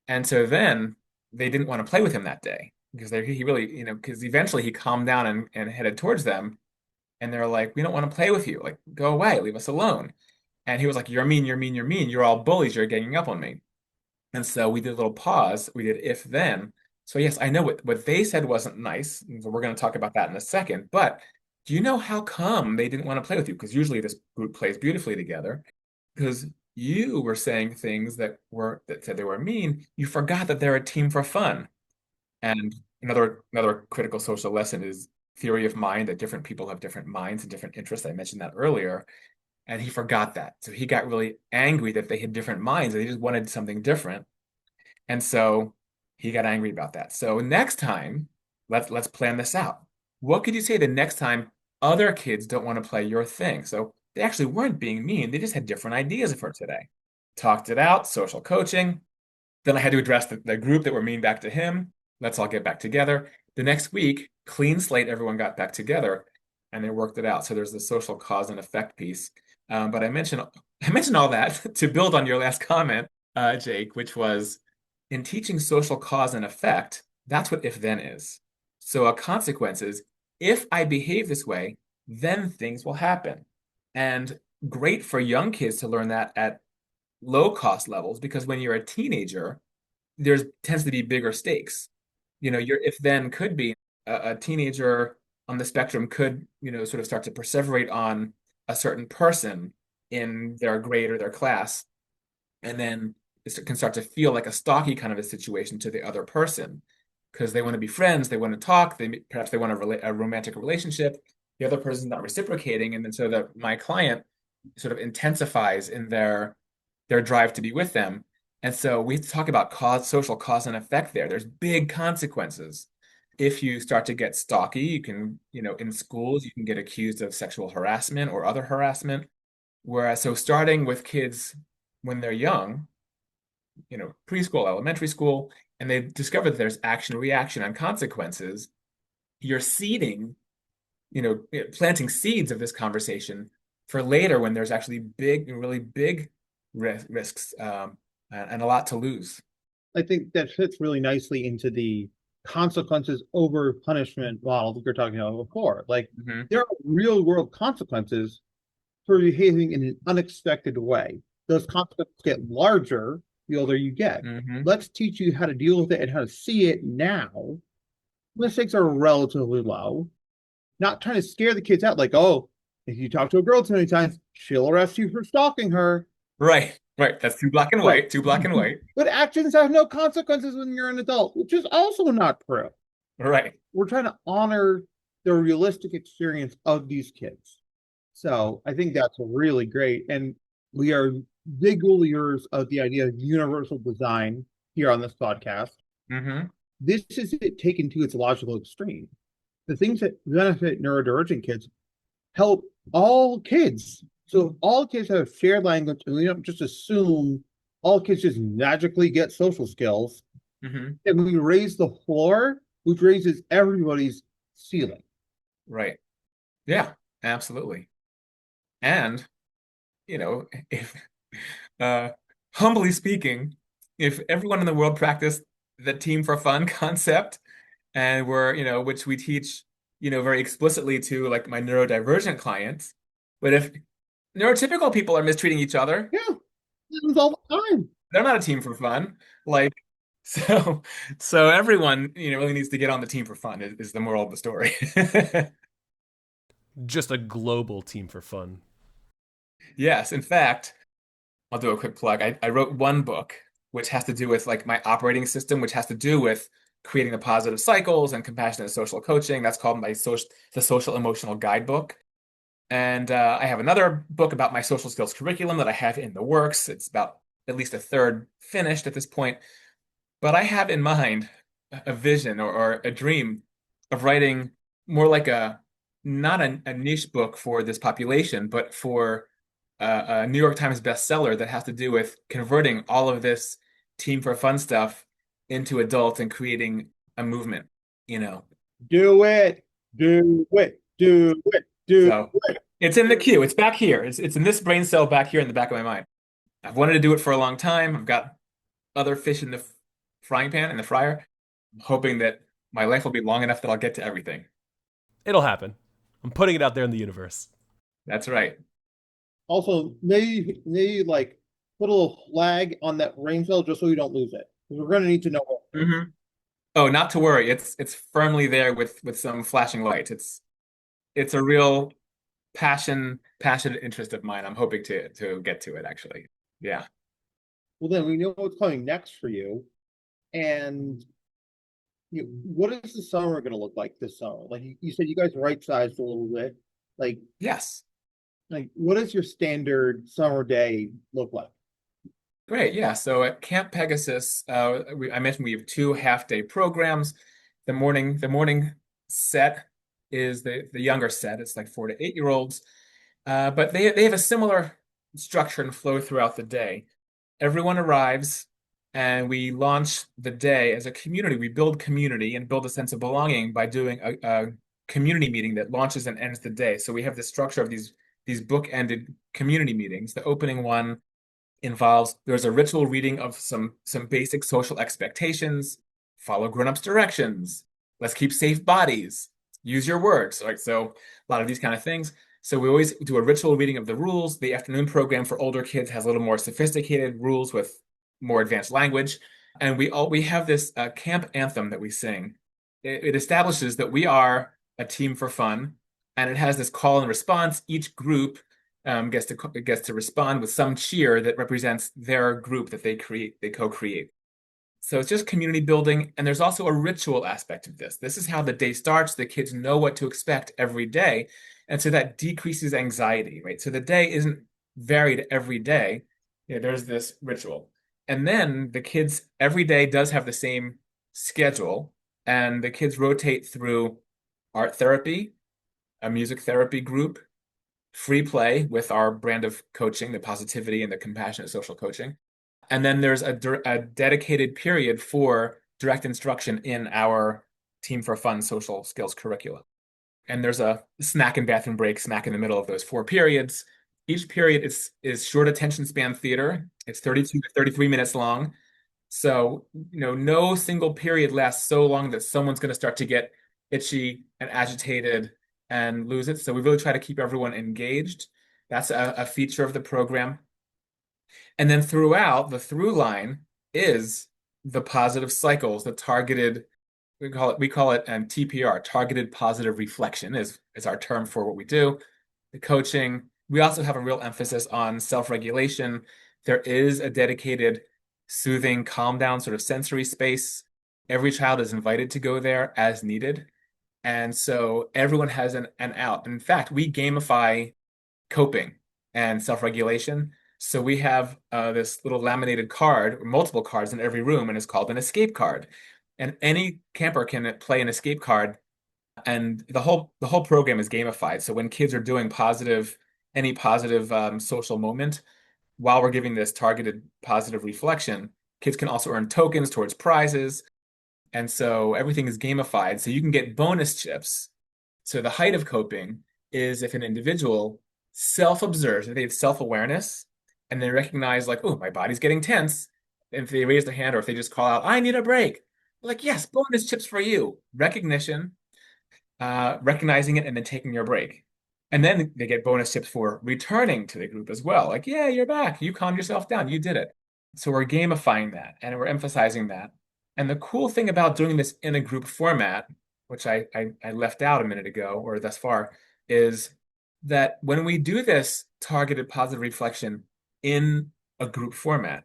And so then they didn't want to play with him that day because he really, because eventually he calmed down and headed towards them. And they're like, we don't want to play with you. Like, go away. Leave us alone. And he was like, you're mean. You're mean. You're mean. You're all bullies. You're ganging up on me. And so we did a little pause. We did if then. So yes, I know what they said wasn't nice. We're going to talk about that in a second. But do you know how come they didn't want to play with you? Because usually this group plays beautifully together. Because you were saying things that said they were mean. You forgot that they're a team for fun. And another critical social lesson is theory of mind, that different people have different minds and different interests. I mentioned that earlier. And he forgot that. So he got really angry that they had different minds, and they just wanted something different. And so he got angry about that. So next time, let's plan this out. What could you say the next time other kids don't want to play your thing? So they actually weren't being mean. They just had different ideas for today. Talked it out, social coaching. Then I had to address the group that were mean back to him. Let's all get back together. The next week, clean slate, everyone got back together and they worked it out. So there's the social cause and effect piece. But I mentioned all that to build on your last comment, Jake, which was in teaching social cause and effect, that's what if then is. So a consequence is, if I behave this way, then things will happen. And great for young kids to learn that at low cost levels, because when you're a teenager, there's tends to be bigger stakes. Your if then could be a teenager on the spectrum could, sort of start to perseverate on a certain person in their grade or their class, and then it can start to feel like a stalky kind of a situation to the other person because they want to be friends, they want to talk, perhaps they want a romantic relationship. The other person's not reciprocating, and then so that my client sort of intensifies in their drive to be with them. And so we talk about social cause and effect there. There's big consequences. If you start to get stalky, you can, in schools, you can get accused of sexual harassment or other harassment. Whereas, so starting with kids when they're young, preschool, elementary school, and they discover that there's action, reaction, and consequences, you're seeding, planting seeds of this conversation for later when there's actually really big risks and a lot to lose. I think that fits really nicely into the consequences over punishment model that you're talking about before. Like there are real world consequences for behaving in an unexpected way. Those consequences get larger the older you get. Let's teach you how to deal with it and how to see it now. Mistakes are relatively low. Not trying to scare the kids out like, oh, if you talk to a girl too many times, she'll arrest you for stalking her. Right. That's too black and white, too black and white. But actions have no consequences when you're an adult, which is also not true. Right. We're trying to honor the realistic experience of these kids. So I think that's really great. And we are big believers of the idea of universal design here on this podcast. This is it taken to its logical extreme. The things that benefit neurodivergent kids help all kids. So if all kids have shared language, and we don't just assume all kids just magically get social skills, and we raise the floor, which raises everybody's ceiling. Right. Yeah, absolutely. And, if humbly speaking, if everyone in the world practiced the team for fun concept, and we're, which we teach, very explicitly to like my neurodivergent clients, but if neurotypical people are mistreating each other, yeah, it happens all the time. They're not a team for fun. Like, so everyone, really needs to get on the team for fun is the moral of the story. Just a global team for fun. Yes. In fact, I'll do a quick plug. I wrote one book, which has to do with like my operating system, which has to do with creating the positive cycles and compassionate social coaching. That's called the Social Emotional Guidebook. And I have another book about my social skills curriculum that I have in the works. It's about at least a third finished at this point. But I have in mind a vision or a dream of writing more like not a niche book for this population, but for a New York Times bestseller that has to do with converting all of this team for fun stuff into adults and creating a movement, Do it. It's in the queue. It's back here. It's in this brain cell back here in the back of my mind. I've wanted to do it for a long time. I've got other fish in the frying pan, in the fryer. I'm hoping that my life will be long enough that I'll get to everything. It'll happen. I'm putting it out there in the universe. That's right. Also, maybe like put a little flag on that brain cell just so we don't lose it. Because we're going to need to know. Oh, not to worry. It's firmly there with some flashing light. It's a real passionate interest of mine. I'm hoping to get to it, actually. Yeah. Well, then we know what's coming next for you. And what is the summer going to look like this summer? Like you said, you guys right-sized a little bit. Like, yes. Like, what does your standard summer day look like? Great, yeah. So at Camp Pegasus, I mentioned we have 2 half-day programs. The morning set is the younger set. It's like 4 to 8 year olds, but they have a similar structure and flow throughout the day. Everyone arrives, and we launch the day as a community. We build community and build a sense of belonging by doing a community meeting that launches and ends the day. So we have the structure of these book-ended community meetings. The opening one involves there's a ritual reading of some basic social expectations, follow grown-ups directions, let's keep safe bodies, use your words, like, so a lot of these kind of things. So we always do a ritual reading of the rules. The afternoon program for older kids has a little more sophisticated rules with more advanced language, and we have this camp anthem that we sing. It establishes that we are a team for fun, and it has this call and response. Each group gets to respond with some cheer that represents their group that they co-create. So it's just community building, and there's also a ritual aspect of this. This is how the day starts. The kids know what to expect every day, and so that decreases anxiety, right? So the day isn't varied every day. There's this ritual. And then the kids every day does have the same schedule, and the kids rotate through art therapy, a music therapy group, free play with our brand of coaching, the positivity and the compassionate social coaching. And then there's a dedicated period for direct instruction in our Team for Fun social skills curriculum. And there's a snack and bathroom break smack in the middle of those 4 periods. Each period is short attention span theater. It's 32 to 33 minutes long. So, no single period lasts so long that someone's going to start to get itchy and agitated and lose it. So we really try to keep everyone engaged. That's a feature of the program. And then throughout, the through line is the positive cycles, the targeted, we call it TPR, targeted positive reflection is our term for what we do. The coaching, we also have a real emphasis on self-regulation. There is a dedicated soothing, calm down sort of sensory space. Every child is invited to go there as needed. And so everyone has an out. In fact, we gamify coping and self-regulation. So we have this little laminated card, or multiple cards in every room, and it's called an escape card. And any camper can play an escape card, and the whole program is gamified. So when kids are doing any positive social moment, while we're giving this targeted positive reflection, kids can also earn tokens towards prizes. And so everything is gamified. So you can get bonus chips. So the height of coping is if an individual self-observes, if they have self-awareness, and they recognize, like, oh, my body's getting tense. And if they raise their hand, or if they just call out, I need a break, like, yes, bonus chips for you. Recognition, recognizing it, and then taking your break. And then they get bonus chips for returning to the group as well. Like, yeah, you're back. You calmed yourself down. You did it. So we're gamifying that, and we're emphasizing that. And the cool thing about doing this in a group format, which I left out a minute ago, or thus far, is that when we do this targeted positive reflection in a group format,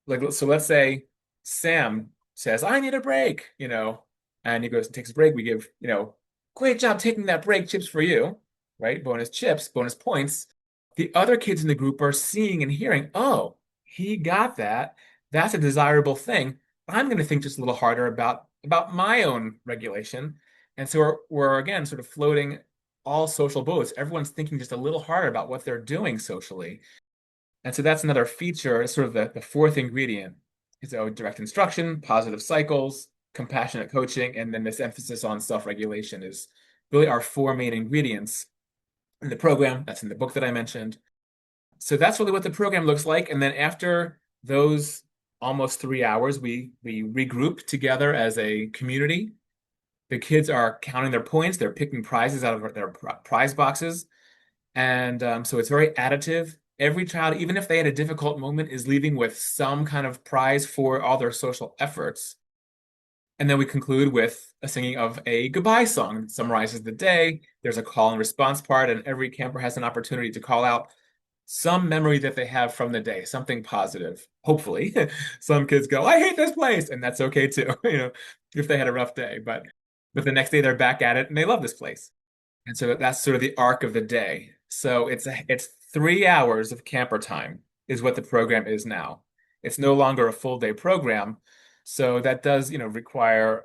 like, so let's say Sam says, I need a break, and he goes and takes a break. We give, great job taking that break, chips for you, right? Bonus chips, bonus points. The other kids in the group are seeing and hearing, oh, he got that. That's a desirable thing. I'm going to think just a little harder about my own regulation. And so we're again sort of floating all social boats. Everyone's thinking just a little harder about what they're doing socially. And so that's another feature, sort of the 4th ingredient. So direct instruction, positive cycles, compassionate coaching, and then this emphasis on self-regulation is really our 4 main ingredients in the program. That's in the book that I mentioned. So that's really what the program looks like. And then after those almost 3 hours, we regroup together as a community. The kids are counting their points. They're picking prizes out of their prize boxes. And so it's very additive. Every child, even if they had a difficult moment, is leaving with some kind of prize for all their social efforts. And then we conclude with a singing of a goodbye song that summarizes the day. There's a call and response part, and every camper has an opportunity to call out some memory that they have from the day, something positive, hopefully. Some kids go, I hate this place, and that's okay too, if they had a rough day. But the next day they're back at it and they love this place. And so that's sort of the arc of the day. So it's 3 hours of camper time is what the program is now. It's no longer a full day program. So that does, require,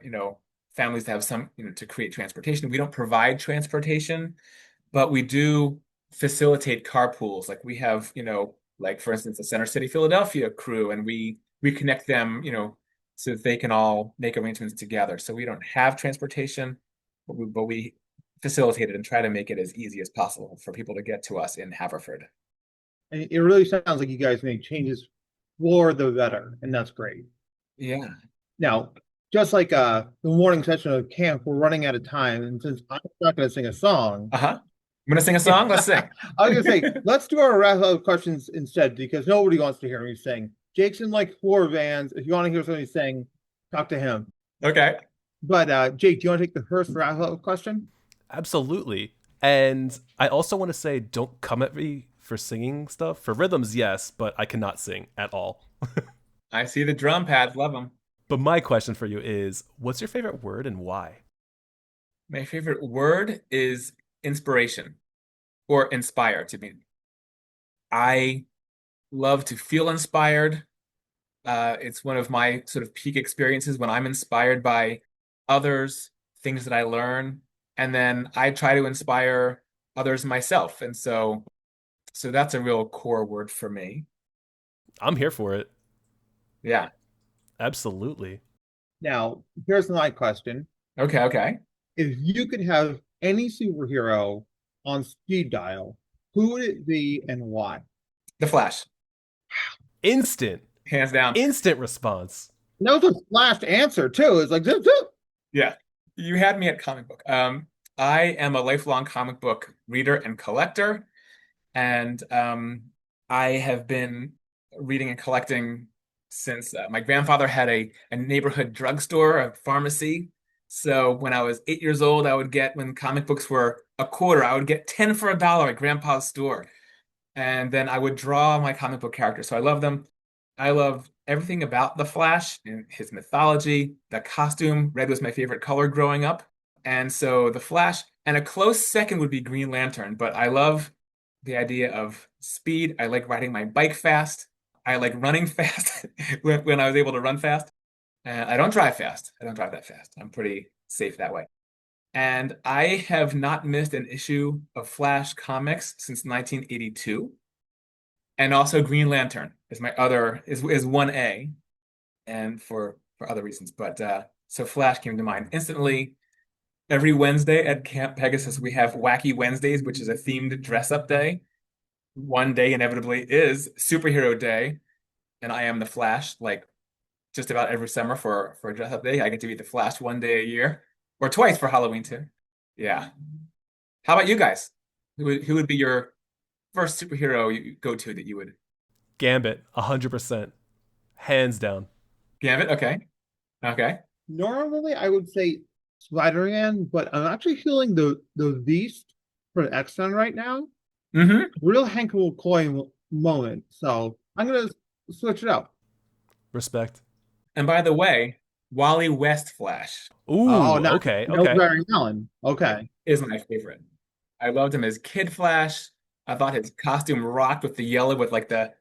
families to have some, to create transportation. We don't provide transportation, but we do facilitate carpools. Like we have, like for instance, the Center City, Philadelphia crew, and we connect them, so that they can all make arrangements together. So we don't have transportation, but we facilitate it and try to make it as easy as possible for people to get to us in Haverford. And it really sounds like you guys make changes for the better, and that's great. Yeah. Now, just like the morning session of camp, we're running out of time, and since I'm not going to sing a song, I'm going to sing a song. Let's sing. I was going to say, let's do our wrap up questions instead, because nobody wants to hear me sing. Jake's in like 4 vans. If you want to hear somebody sing, talk to him. Okay. But Jake, do you want to take the first wrap up question? Absolutely. And I also want to say, don't come at me for singing stuff. For rhythms, yes, but I cannot sing at all. I see the drum pads. Love them. But my question for you is, what's your favorite word and why? My favorite word is inspiration, or inspire to me. I love to feel inspired. It's one of my sort of peak experiences when I'm inspired by others, things that I learn, and then I try to inspire others myself. And so that's a real core word for me. I'm here for it. Yeah. Absolutely. Now, here's my question. Okay. If you could have any superhero on speed dial, who would it be and why? The Flash. Instant. Hands down. Instant response. That was a flash answer, too. It's like, zip, zip. Yeah. You had me at comic book. I am a lifelong comic book reader and collector. And I have been reading and collecting since my grandfather had a neighborhood drugstore, a pharmacy. So when I was 8 years old, I would get, when comic books were $0.25, I would get 10 for $1 at grandpa's store. And then I would draw my comic book characters. So I love them. I love everything about the Flash and his mythology, the costume. Red was my favorite color growing up. And so the Flash, and a close second would be Green Lantern. But I love the idea of speed. I like riding my bike fast. I like running fast when I was able to run fast. I don't drive fast. I don't drive that fast. I'm pretty safe that way. And I have not missed an issue of Flash comics since 1982. And also Green Lantern is my other, is 1A, and for other reasons. But so Flash came to mind instantly. Every Wednesday at Camp Pegasus, we have Wacky Wednesdays, which is a themed dress-up day. One day inevitably is Superhero Day, and I am the Flash, like just about every summer for a dress-up day. I get to be the Flash one day a year, or twice for Halloween too. Yeah. How about you guys? Who would be your first superhero you go to that you would? Gambit, 100%. Hands down. Gambit? Okay. Normally, I would say Spider-Man, but I'm actually feeling the Beast from X-Men right now. Mm-hmm. Real Hank McCoy moment. So I'm going to switch it up. Respect. And by the way, Wally West Flash. Ooh, okay. Barry Allen. Okay. Is my favorite. I loved him as Kid Flash. I thought his costume rocked with the yellow, with like the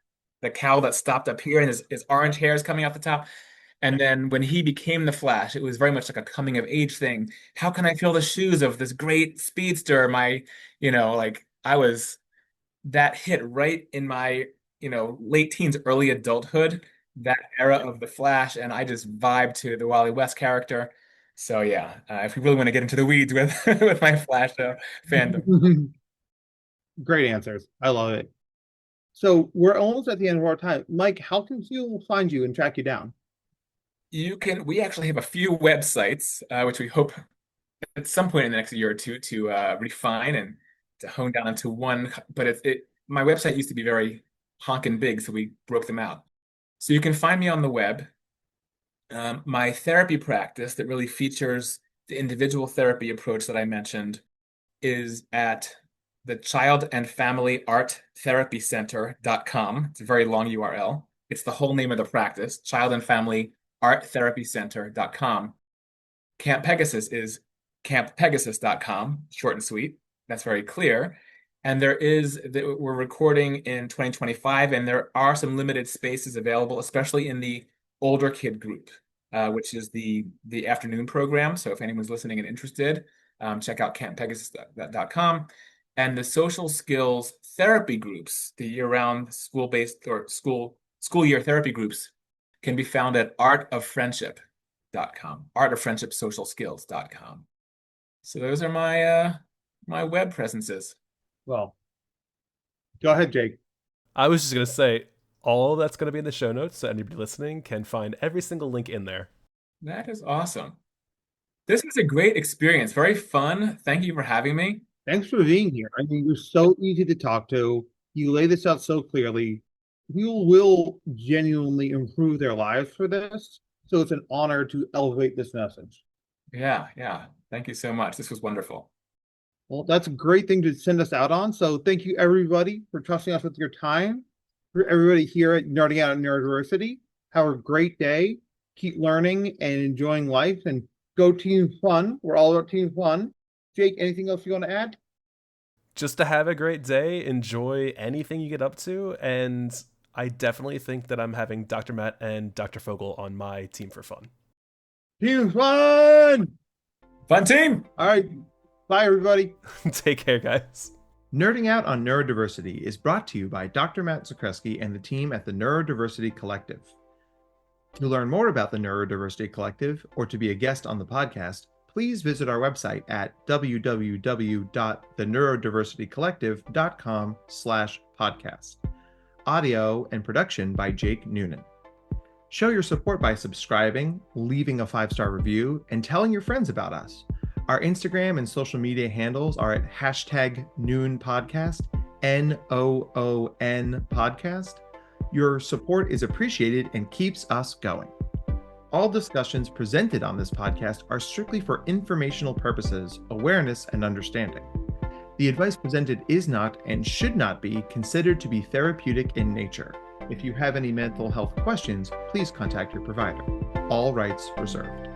cowl that stopped up here and his orange hair is coming out the top. And then when he became the Flash, it was very much like a coming of age thing. How can I feel the shoes of this great speedster? That hit right in my, late teens, early adulthood, that era of the Flash. And I just vibed to the Wally West character. So yeah, if we really want to get into the weeds with, with my Flash fandom. Great answers. I love it. So we're almost at the end of our time. Mike, how can people find you and track you down? We actually have a few websites, which we hope at some point in the next year or two to refine and to hone down into one. But my website used to be very honking big, so we broke them out. So you can find me on the web. My therapy practice that really features the individual therapy approach that I mentioned is at the Child and Family Art Therapy Center.com. It's a very long URL. It's the whole name of the practice, Child and Family Art Therapy Center.com. Camp Pegasus is camppegasus.com, short and sweet. That's very clear. And we're recording in 2025, and there are some limited spaces available, especially in the older kid group, which is the afternoon program. So if anyone's listening and interested, check out camppegasus.com. And the social skills therapy groups, the year-round school-based or school year therapy groups, can be found at artoffriendship.com, artoffriendshipsocialskills.com. So those are my web presences. Well, go ahead, Jake. I was just going to say, all that's going to be in the show notes, so anybody listening can find every single link in there. That is awesome. This was a great experience. Very fun. Thank you for having me. Thanks for being here. I mean, you're so easy to talk to. You lay this out so clearly. People will genuinely improve their lives for this. So it's an honor to elevate this message. Yeah. Thank you so much. This was wonderful. Well, that's a great thing to send us out on. So thank you, everybody, for trusting us with your time. For everybody here at Nerding Out at Neurodiversity, have a great day. Keep learning and enjoying life, and go Team Fun. We're all about Team Fun. Jake, anything else you want to add? Just to have a great day, enjoy anything you get up to, and I definitely think that I'm having Dr. Matt and Dr. Fogel on my team for fun. Team Fun! Fun team! All right. Bye, everybody. Take care, guys. Nerding Out on Neurodiversity is brought to you by Dr. Matt Zakreski and the team at the Neurodiversity Collective. To learn more about the Neurodiversity Collective or to be a guest on the podcast, please visit our website at www.theneurodiversitycollective.com/podcast. Audio and production by Jake Noonan. Show your support by subscribing, leaving a 5-star review, and telling your friends about us. Our Instagram and social media handles are at #NoonPodcast, NOON podcast. Your support is appreciated and keeps us going. All discussions presented on this podcast are strictly for informational purposes, awareness, and understanding. The advice presented is not and should not be considered to be therapeutic in nature. If you have any mental health questions, please contact your provider. All rights reserved.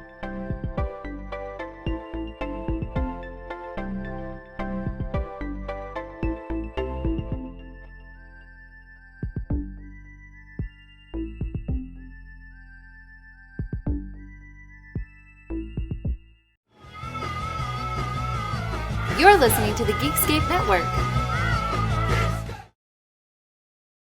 You're listening to the Geekscape Network.